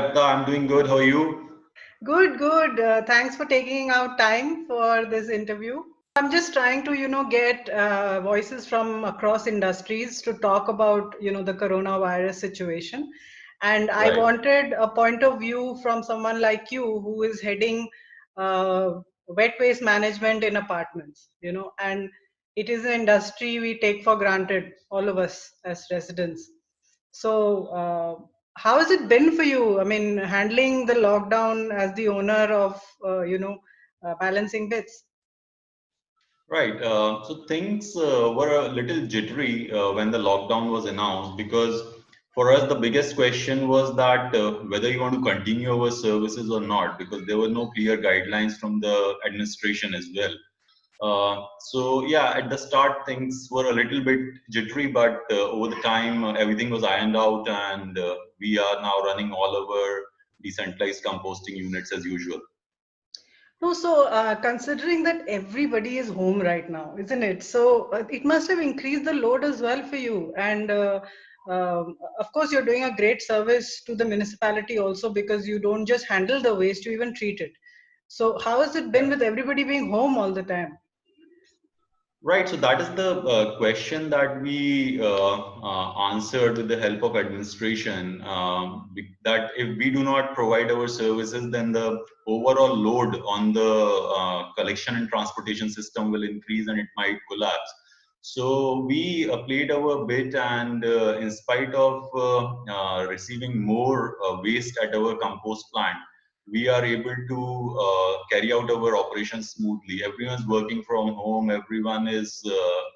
Kavita. I'm doing good. How are you? Good, good. Thanks for taking out time for this interview. I'm just trying to, get voices from across industries to talk about, the coronavirus situation. And I Right. wanted a point of view from someone like you who is heading wet waste management in apartments, and it is an industry we take for granted, all of us as residents. So, how has it been for you? I mean, handling the lockdown as the owner of, balancing bits. Right. So things were a little jittery when the lockdown was announced because for us the biggest question was that whether you want to continue our services or not because there were no clear guidelines from the administration as well. So yeah, at the start things were a little bit jittery, but over the time everything was ironed out, and we are now running all our decentralized composting units as usual. No, so considering that everybody is home right now, isn't it? So it must have increased the load as well for you. And of course, you're doing a great service to the municipality also because you don't just handle the waste, you even treat it. So how has it been with everybody being home all the time? Right, so that is the question that we answered with the help of administration. That if we do not provide our services, then the overall load on the collection and transportation system will increase and it might collapse. So we played our bit, and in spite of receiving more waste at our compost plant, we are able to carry out our operations smoothly. Everyone's working from home, everyone is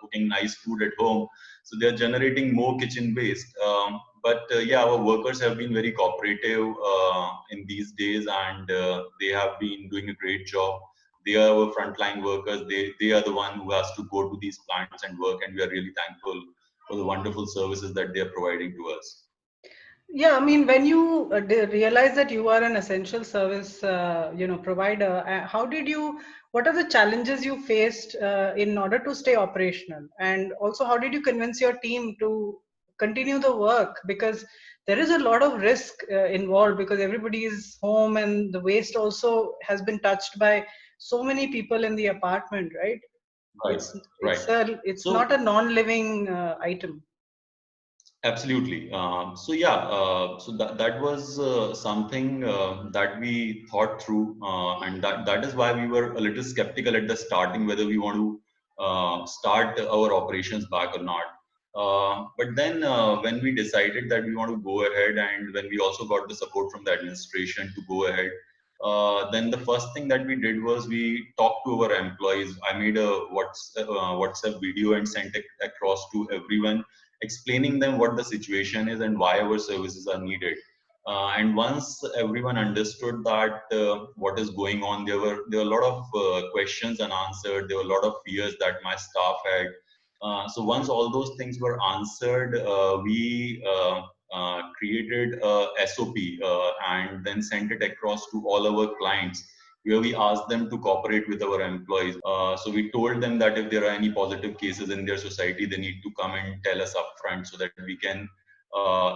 cooking nice food at home, so they're generating more kitchen waste. But yeah, our workers have been very cooperative in these days, and they have been doing a great job. They are our frontline workers. They are the one who has to go to these plants and work, and we are really thankful for the wonderful services that they are providing to us. Yeah, I mean, when you realize that you are an essential service, provider, how did you? What are the challenges you faced in order to stay operational? And also, how did you convince your team to continue the work? Because there is a lot of risk involved because everybody is home and the waste also has been touched by so many people in the apartment, right? Right, right. It's not So a non-living item. absolutely. So yeah, so that was something that we thought through, and that is why we were a little skeptical at the starting whether we want to start our operations back or not. But then when we decided that we want to go ahead, and when we also got the support from the administration to go ahead, then the first thing that we did was we talked to our employees. I made a WhatsApp video and sent it across to everyone, explaining them what the situation is and why our services are needed. And once everyone understood that what is going on, there were a lot of questions unanswered. There were a lot of fears that my staff had. So once all those things were answered, we created a SOP and then sent it across to all our clients, where we asked them to cooperate with our employees. So we told them that if there are any positive cases in their society, they need to come and tell us upfront so that we can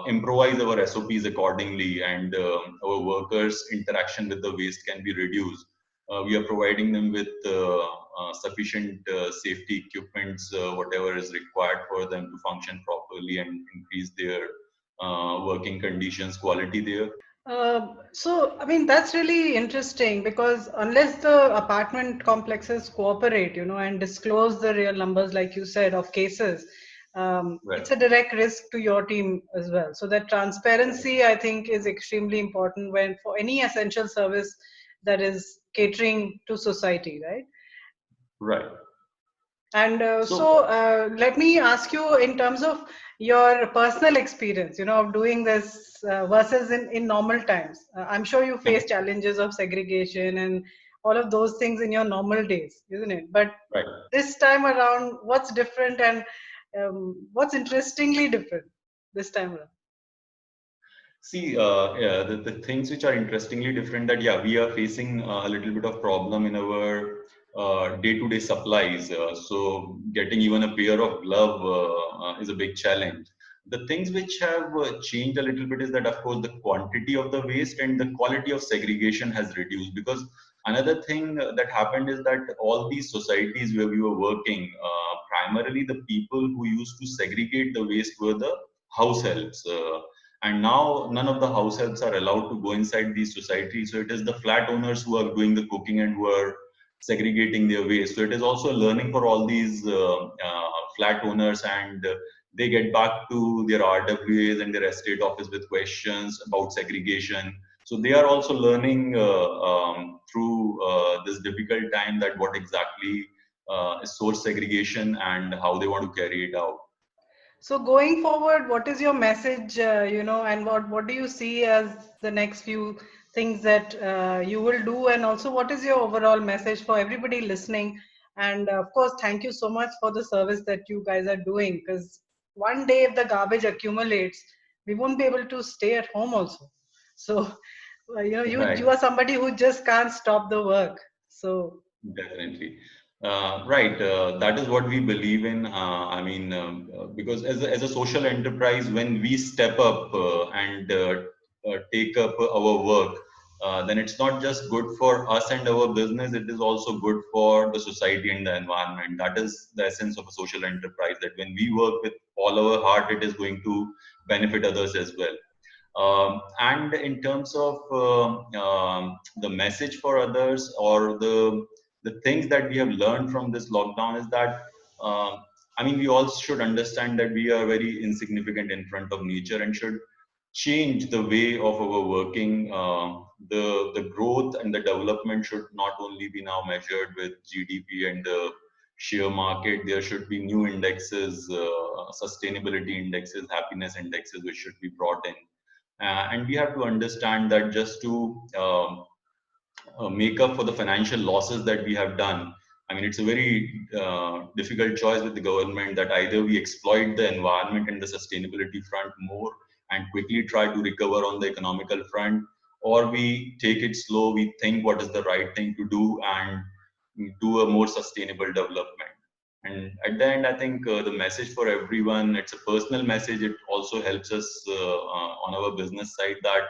improvise our SOPs accordingly, and our workers' interaction with the waste can be reduced. We are providing them with sufficient safety equipments, whatever is required for them to function properly and increase their working conditions, quality there. So, I mean, that's really interesting because unless the apartment complexes cooperate, and disclose the real numbers, like you said, of cases, Right. it's a direct risk to your team as well. So that transparency, I think, is extremely important when for any essential service that is catering to society, right? Right. And So let me ask you in terms of your personal experience, of doing this versus in normal times. I'm sure you face challenges of segregation and all of those things in your normal days, isn't it? But right. this time around, what's different and what's interestingly different this time around? See, yeah, the things which are interestingly different, that yeah, we are facing a little bit of problem in our day-to-day supplies. So getting even a pair of glove is a big challenge. The things which have changed a little bit is that, of course, the quantity of the waste and the quality of segregation has reduced. Because another thing that happened is that all these societies where we were working, primarily the people who used to segregate the waste were the house helps. And now none of the house helps are allowed to go inside these societies. So it is the flat owners who are doing the cooking and who are segregating their waste. So it is also a learning for all these flat owners, and they get back to their RWAs and their estate office with questions about segregation. So they are also learning through this difficult time that what exactly is source segregation and how they want to carry it out. So going forward, what is your message, and what do you see as the next few things that you will do, and also what is your overall message for everybody listening? And of course, thank you so much for the service that you guys are doing, because one day if the garbage accumulates, we won't be able to stay at home also. So, you Right. are somebody who just can't stop the work. So Definitely. Right. That is what we believe in. Because as a social enterprise, when we step up and take up our work, then it's not just good for us and our business, it is also good for the society and the environment. That is the essence of a social enterprise, that when we work with all our heart, it is going to benefit others as well. And in terms of the message for others, or the things that we have learned from this lockdown, is that we all should understand that we are very insignificant in front of nature and should change the way of our working. The growth and the development should not only be now measured with GDP and the share market. There should be new indexes, sustainability indexes, happiness indexes, which should be brought in. And we have to understand that just to make up for the financial losses that we have done. It's a very difficult choice with the government, that either we exploit the environment and the sustainability front more and quickly try to recover on the economical front, or we take it slow, we think what is the right thing to do, and do a more sustainable development. And at the end, I think the message for everyone, it's a personal message. It also helps us on our business side, that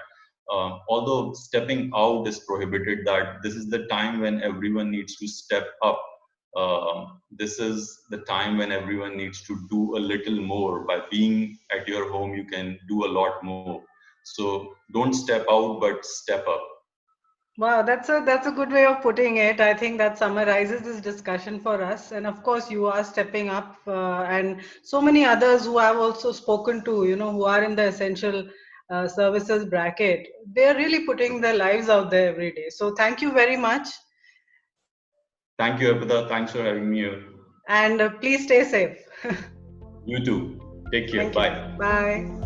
although stepping out is prohibited, that this is the time when everyone needs to step up. This is the time when everyone needs to do a little more. By being at your home, you can do a lot more. So don't step out, but step up. wow, that's a good way of putting it. I think that summarizes this discussion for us. And of course, you are stepping up, and so many others who I've also spoken to, who are in the essential services bracket. They're really putting their lives out there every day. So thank you very much, Thank you, Arpita. Thanks for having me here. and please stay safe. You too. Take care. Thank you. Bye. Bye.